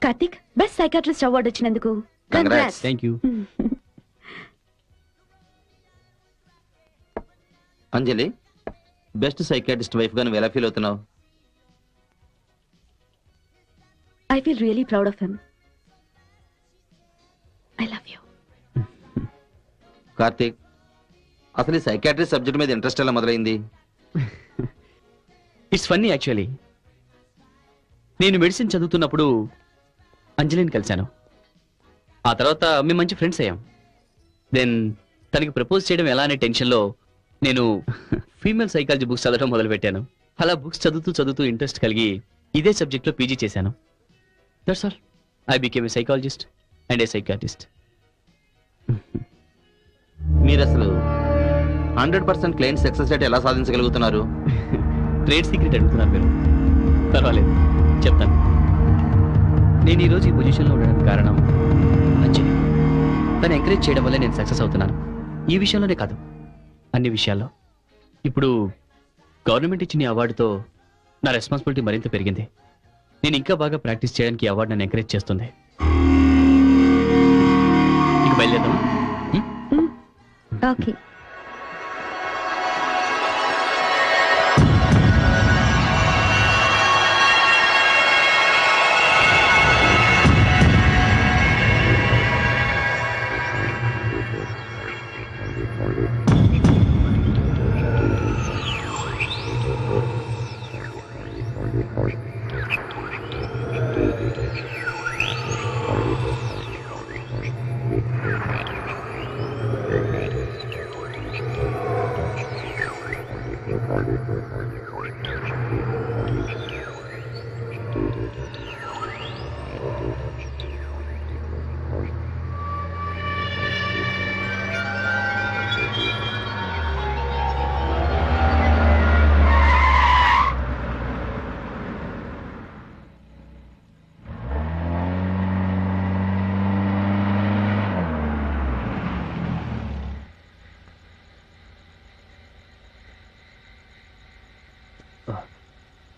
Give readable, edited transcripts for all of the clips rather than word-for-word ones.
Karthik, best psychiatrist award వచ్చినందుకు congrats. Thank you. Anjali, best psychiatrist wife గా నువ్వు ఎలా ఫీల్ అవుతున్నావు? I feel really proud of him. I love you. Karthik, అసలు ఈ సైకాట్రిస్ట్ సబ్జెక్ట్ మీద ఇంట్రెస్ట్ ఎలా మొదలైంది? It's funny actually. నేను మెడిసిన్ చదువుతున్నప్పుడు అంజలిని కలిశాను. ఆ తర్వాత మేము మంచి ఫ్రెండ్స్ అయ్యాం. దెన్ తనకి ప్రపోజ్ చేయడం ఎలా అనే టెన్షన్లో నేను ఫీమేల్ సైకాలజీ బుక్స్ చదవడం మొదలుపెట్టాను. అలా బుక్స్ చదువుతూ చదువుతూ ఇంట్రెస్ట్ కలిగి ఇదే సబ్జెక్ట్లో పీజీ చేశాను. That's all. I became a psychologist and A psychiatrist. మీరు అసలు 100% క్లయింట్ సక్సెస్ రేట్ ఎలా సాధించగలుగుతున్నారు? ట్రేడ్ సీక్రెట్ అడుగుతున్నారు మీరు. పర్వాలేదు, చెప్తాను. నేను ఈరోజు ఈ పొజిషన్లో ఉండడానికి కారణం అంజలి. తను ఎంకరేజ్ చేయడం వల్లే నేను సక్సెస్ అవుతున్నాను. ఈ విషయంలోనే కాదు, అన్ని విషయాల్లో. ఇప్పుడు గవర్నమెంట్ ఇచ్చిన ఈ అవార్డుతో నా రెస్పాన్సిబిలిటీ మరింత పెరిగింది. నేను ఇంకా బాగా ప్రాక్టీస్ చేయడానికి ఈ అవార్డు నన్ను ఎంకరేజ్ చేస్తుంది. ఇక బయలుదేరదాం. ఓకే.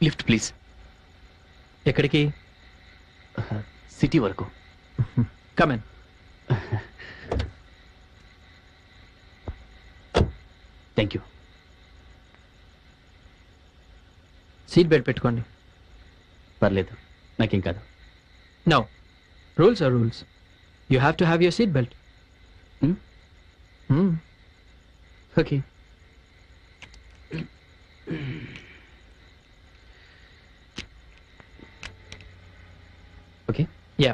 Lift please. ఎక్కడికి? సిటీ వరకు. Come on. Thank you. Seat belt పెట్టుకోండి. పర్లేదు, నాకేం కాదు. No, rules are rules. You have to have your seat belt. Okay. Okay. Yeah.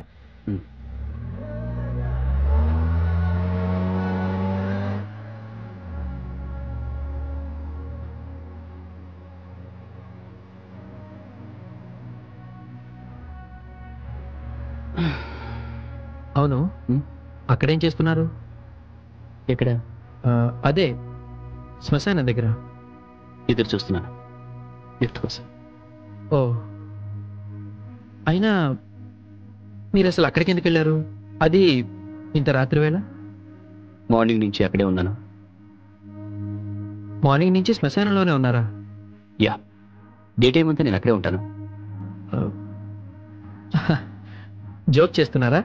అవును, అక్కడేం చేస్తున్నారు? ఎక్కడ? అదే శ్మశానం దగ్గర. ఎదురు చూస్తున్నాను లిఫ్ట్ కోసం. ఓ, అయినా మీరు అసలు అక్కడికి ఎందుకు వెళ్ళారు? అది ఇంత రాత్రి వేళ? మార్నింగ్ నుంచి అక్కడే ఉన్నాను. మార్నింగ్ నుంచి శ్మశానంలోనే ఉన్నారా? యా, డే టైం అంతా నేను అక్కడే ఉంటాను. జోక్ చేస్తున్నారా?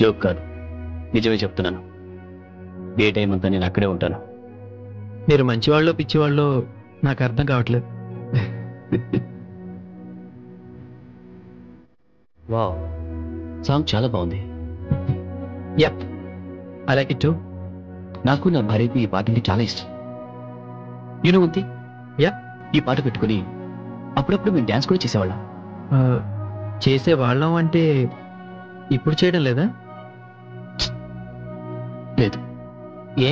జోక్ కాదు, నిజమే చెప్తున్నాను. డే టైం అంతా నేను అక్కడే ఉంటాను. మీరు మంచివాళ్ళో పిచ్చివాళ్ళో నాకు అర్థం కావట్లేదు. వావ్, సాంగ్ చాలా బాగుంది. Yup, I like it to. నాకు నా భార్యకి ఈ పాట అంటే చాలా ఇష్టం. యూనో వంతి, యా, ఈ పాట పెట్టుకుని అప్పుడప్పుడు మేము డ్యాన్స్ కూడా చేసేవాళ్ళం. చేసేవాళ్ళం అంటే ఇప్పుడు చేయడం లేదా? లేదు. ఏ?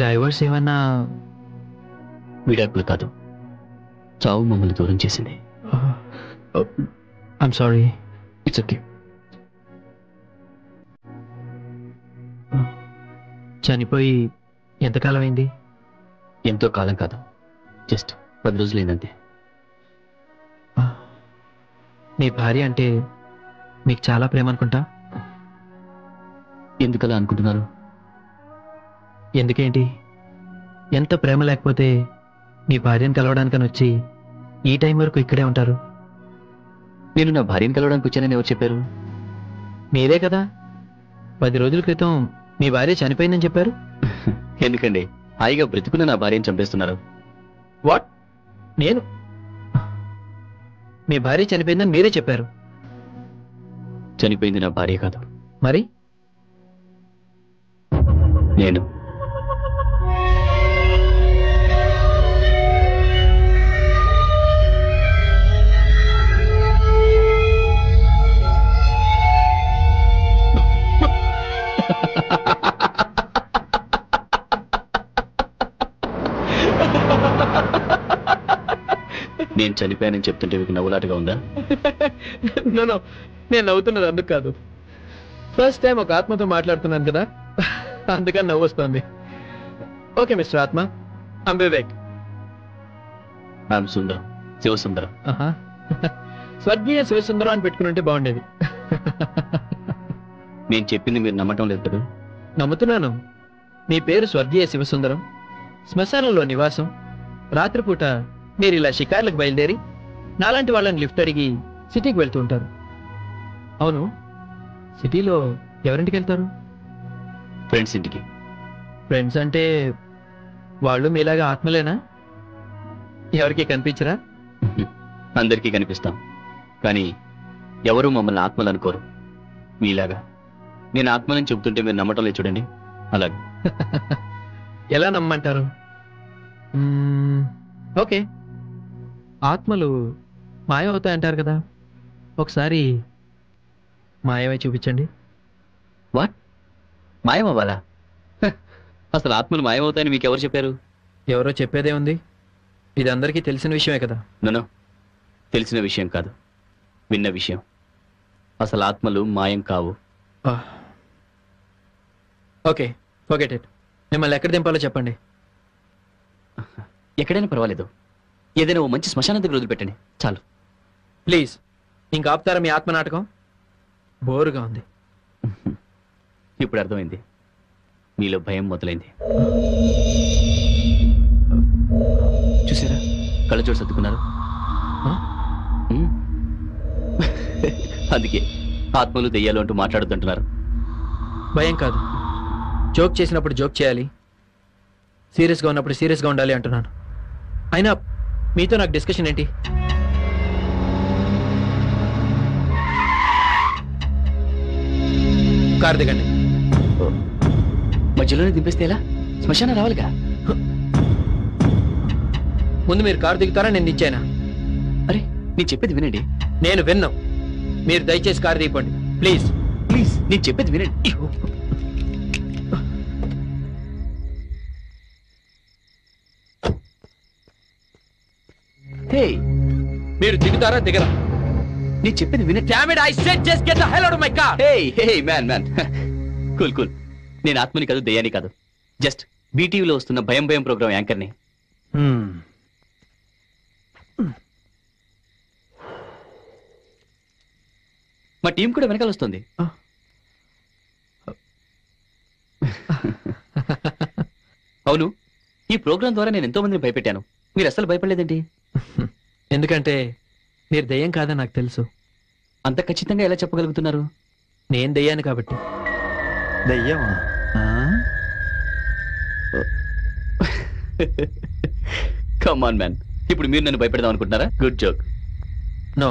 డైవర్స్ ఏమన్నా? విడాకులు కాదు, చావు మమ్మల్ని దూరం చేసింది. I'm sorry. It's okay. చనిపోయి ఎంతకాలం అయింది? ఎంతో కాలం కాదు, జస్ట్ 10 రోజులైందంతే. మీ భార్య అంటే మీకు చాలా ప్రేమ అనుకుంటా. ఎందుకలా అనుకుంటున్నారు? ఎందుకేంటి? ఎంత ప్రేమ లేకపోతే మీ భార్యను కలవడానికని వచ్చి ఈ టైం వరకు ఇక్కడే ఉంటారు? నేను నా భార్యను కలవడానికి వచ్చానని ఎవరు చెప్పారు? మీరే కదా 10 రోజుల క్రితం మీ భార్య చనిపోయిందని చెప్పారు. ఎందుకండి హాయిగా బ్రతికున్న నా భార్యను చంపేస్తున్నారు? వాట్? నేను మీ భార్య చనిపోయిందని మీరే చెప్పారు. చనిపోయింది నా భార్య కాదు, మరి నేను. నేను చనిపోయానని చెప్తుంటే మీకు నవ్వులాటగా ఉందా? నో, నేను నవ్వుతున్నది అందుకు కాదు. ఫస్ట్ టైం ఒక ఆత్మతో మాట్లాడుతున్నాను కదా, అందుకని నవ్వు వస్తుంది. ఓకే మిస్టర్ ఆత్మ, ఐమ్ వివేక్. ఐఎమ్ సుందరం, శివసుందరం. స్వర్గీయ శివసుందరం అని పెట్టుకుని ఉంటే బాగుండేది. నేను చెప్పింది మీరు నమ్మటం లేదు కదా? నమ్ముతున్నాను. మీ పేరు స్వర్గీయ శివసుందరం, శ్మశానంలో నివాసం, రాత్రిపూట మీరు ఇలా షికార్లకు బయలుదేరి నాలాంటి వాళ్ళని లిఫ్ట్ అడిగి సిటీకి వెళ్తూ ఉంటారు. అవును, సిటీలో ఎవరింటికి వెళ్తారు? ఫ్రెండ్స్ ఇంటికి. ఫ్రెండ్స్ అంటే వాళ్ళు మీలాగా ఆత్మలేనా? ఎవరికి కనిపించరా? అందరికీ కనిపిస్తాం, కానీ ఎవరు మమ్మల్ని ఆత్మలు అనుకోరు మీలాగా. నేను ఆత్మలని చెబుతుంటే మీరు నమ్మటం లేదు చూడండి, అలాగే. ఎలా నమ్మంటారు? ఓకే, ఆత్మలు మాయమవుతాయంటారు కదా, ఒకసారి మాయమై చూపించండి. వాట్? మాయమవ్వాలా? అసలు ఆత్మలు మాయమవుతాయని మీకు ఎవరు చెప్పారు? ఎవరో చెప్పేదే ఉంది, ఇది అందరికీ తెలిసిన విషయమే కదా. నో, తెలిసిన విషయం కాదు, విన్న విషయం. అసలు ఆత్మలు మాయం కావు. Okay, forget it. మిమ్మల్ని ఎక్కడ దింపాలో చెప్పండి. ఎక్కడైనా పర్వాలేదు, ఏదైనా ఓ మంచి శ్మశానం దగ్గర వదిలిపెట్టండి చాలు. ప్లీజ్, ఇంకా ఆపుతారా మీ ఆత్మ నాటకం? బోరుగా ఉంది. ఇప్పుడు అర్థమైంది, మీలో భయం మొదలైంది. చూసారా, కళ్ళజోడు సర్దుకున్నారు. అందుకే ఆత్మలు దెయ్యాలు అంటూ మాట్లాడుతుంటున్నారు. భయం కాదు, జోక్ చేసినప్పుడు జోక్ చేయాలి, సీరియస్గా ఉన్నప్పుడు సీరియస్గా ఉండాలి అంటున్నాను. అయినా మీతో నాకు డిస్కషన్ ఏంటి? కారు దిగండి. మధ్యలోనే దింపేస్తే ఎలా? శ్మశానం రావాలిగా. ముందు మీరు కారు దిగుతారా, నేను దించానా? అరే, నేను చెప్పేది వినండి. నేను విన్నాం, మీరు దయచేసి కారు దిగిపోండి ప్లీజ్. ప్లీజ్, నేను చెప్పేది వినండి. హే, మీరు దిగుతారా దిగరా? నేను చెప్పేది వినండి. Damn it, I said just get the hell out of my car. Hey man cool cool. నేను ఆత్మని కాదు, దయ్యాని కాదు, జస్ట్ బీటీవీలో వస్తున్న భయం భయం ప్రోగ్రామ్ యాంకర్ని. మా టీం కూడా వెనకాల వస్తుంది. అవును, ఈ ప్రోగ్రాం ద్వారా నేను ఎంతో మందిని భయపెట్టాను, మీరు అసలు భయపడలేదేంటి? ఎందుకంటే మీరు దయ్యం కాదని నాకు తెలుసు. అంత ఖచ్చితంగా ఎలా చెప్పగలుగుతున్నారు? నేను దయ్యాను కాబట్టి. దయ్యమా? కమ్ ఆన్ మ్యాన్, ఇప్పుడు మీరు నన్ను భయపెడదాం అనుకుంటున్నారా? Good joke. నో,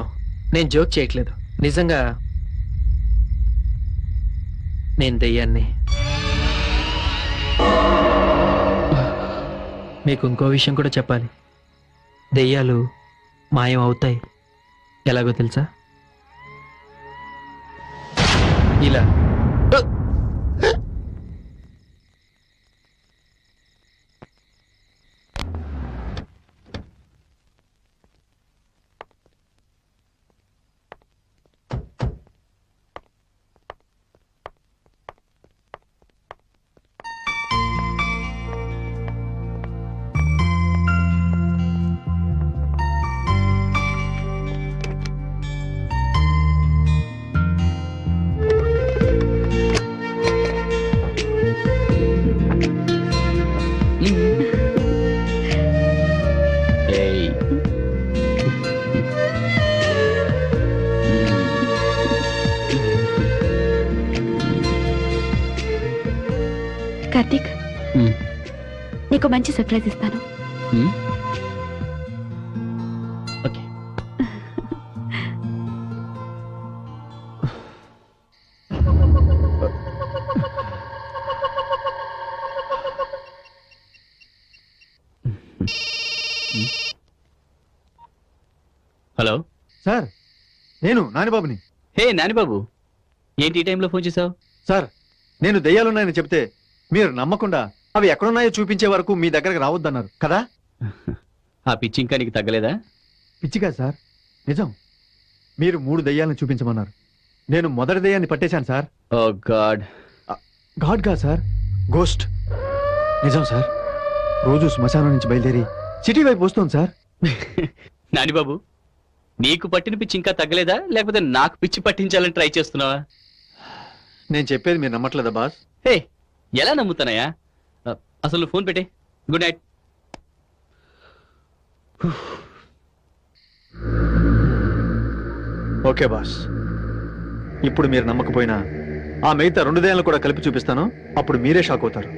నేను జోక్ చేయట్లేదు, నిజంగా నేను దయ్యాన్ని. మీకు ఇంకో విషయం కూడా చెప్పాలి. దెయ్యాలు మాయం అవుతాయి, ఎలాగో తెలుసా? ఇలా. నీకు మంచి సర్ప్రైజ్ ఇస్తాను. ఓకే. హలో సార్, నేను నానిబాబుని. హే నానిబాబు, ఏంటి ఈ టైంలో ఫోన్ చేసావు? సార్, నేను దెయ్యాలున్నాయని చెప్తే మీరు నమ్మకుండా అవి ఎక్కడున్నాయో చూపించే వరకు మీ దగ్గరకు రావద్దన్నారు కదా. ఆ పిచ్చి ఇంకా నీకు తగ్గలేదా? పిచ్చిగా సార్, నిజం. మీరు 3 దెయ్యాలను చూపించమన్నారు. నేను మొదటి దెయ్యాన్ని పట్టేశాను సార్. ఓ గాడ్. గాడ్ గా సార్, గోస్ట్. నిజం సార్, రోజు శ్మశానం నుంచి బయలుదేరి సిటీ వైపు వస్తుంది సార్. నానిబాబు, నీకు పట్టిన పిచ్చి ఇంకా తగ్గలేదా, లేకపోతే నాకు పిచ్చి పట్టించాలని ట్రై చేస్తున్నావా? నేను చెప్పేది మీరు నమ్మట్లేదా బాస్? హే, ఎలా నమ్ముతానయ్యా? అసలు నువ్వు ఫోన్ పెట్టే. Good night. ఓకే బాస్, ఇప్పుడు మీరు నమ్మకపోయినా ఆ మిగతా 2 దెయ్యాలను కూడా కలిపి చూపిస్తాను. అప్పుడు మీరే షాక్ అవుతారు.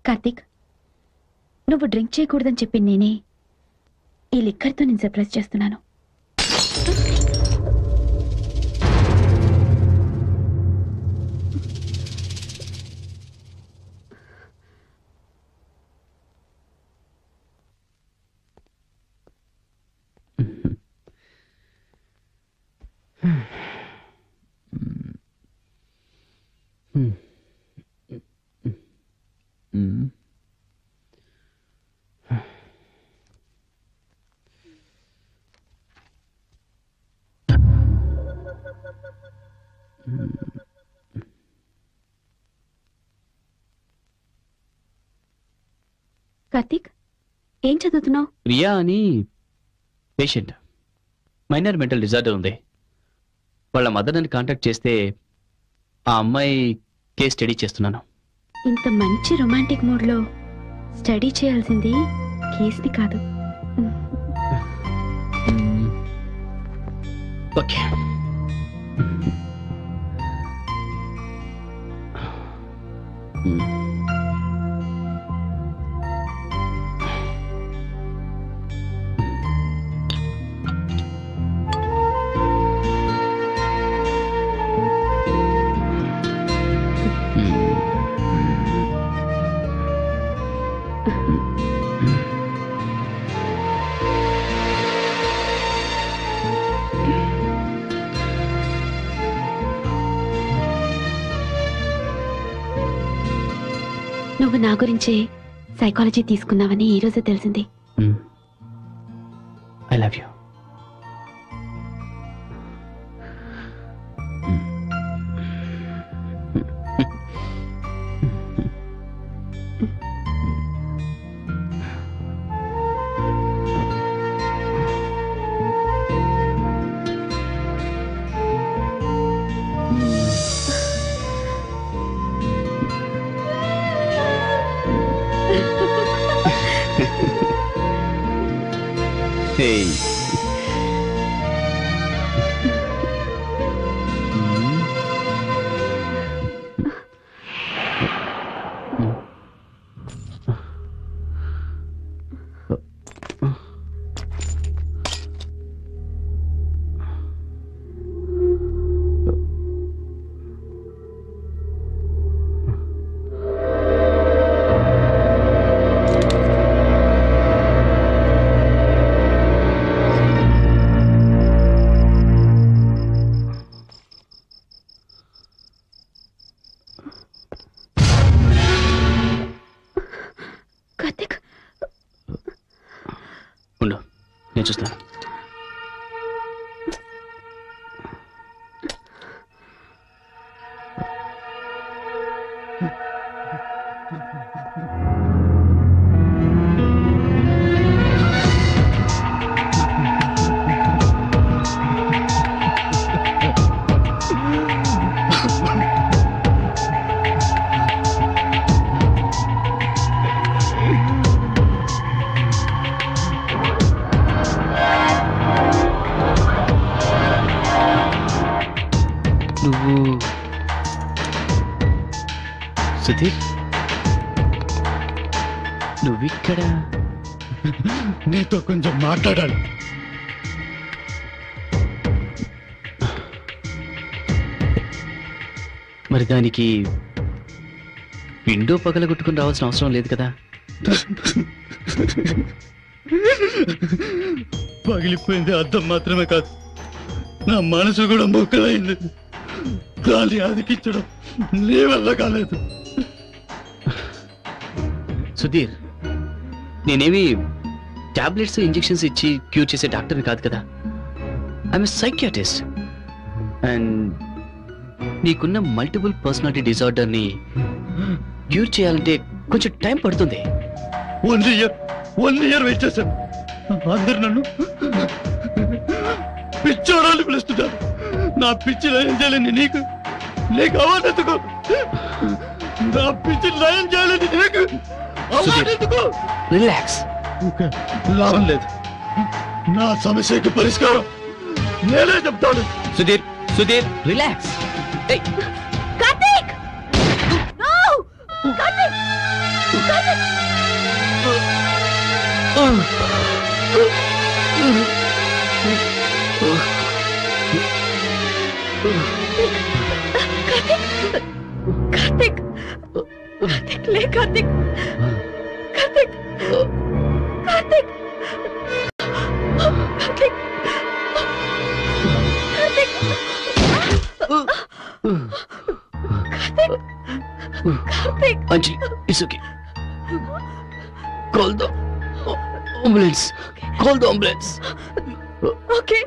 కార్తీక్, నువ్వు డ్రింక్ చేయకూడదని చెప్పి నేనే ఈ లిక్కర్తో నేను సర్ప్రైజ్ చేస్తున్నాను. కార్తీక్, ఏం చదువుతున్నావు? ప్రియా అని పేషెంట్, మైనర్ మెంటల్ డిజార్డర్ ఉంది. వాళ్ళ మదర్ నన్ను కాంటాక్ట్ చేస్తే ఆ అమ్మాయి కేస్ స్టడీ చేస్తున్నాను. ఇంత మంచి రొమాంటిక్ మూడ్లో స్టడీ చేయాల్సింది కేస్ని కాదు. ఓకే. నువ్వు నా గురించే సైకాలజీ తీసుకున్నావని ఈ రోజే తెలిసింది. I love you. Hey. Karthik, ఉండు, నేను చూస్తాను. సుధీర్ నువ్విక్కడ నీతో కొంచెం మాట్లాడాలి. మరి దానికి విండో పగలగొట్టుకుని రావాల్సిన అవసరం లేదు కదా. పగిలిపోయింది అద్దం మాత్రమే కాదు, నా మనసు కూడా మొక్కలైంది. గాలి అదికించడం నీ వల్ల కాలేదు. సుధీర్ నేనేమి టాబ్లెట్స్ ఇంజెక్షన్స్ ఇచ్చి క్యూర్ చేసే డాక్టర్ని కాదు కదా. I'm psychiatrist. అండ్ నీకున్న మల్టిపుల్ పర్సనాలిటీ డిజార్డర్ని క్యూర్ చేయాలంటే కొంచెం టైం పడుతుంది. 1 year వెయిట్ చేశాను. అందరు నన్ను పిచ్చోడాలు పిలుస్తున్నారు. నా పిచ్చి లయం చేయాలని నీకు అవ్వదెందుకు? నా పిచ్చి లయం చేయాలని నీకు అవ్వదెందుకు? రిలాక్స్. లాభం లేదు. నా సమస్యకి పరిష్కారం నేనే చెప్తాను. సుధీర్ సుధీర్ రిలాక్స్. కార్తీక్! No! కార్తీక్! కార్తీక్! కార్తీక్! కార్తీక్ లే Karthik! Karthik! Karthik! Karthik! Karthik! Karthik! Anjali it's okay. Call the ambulance. Call the ambulance. Okay.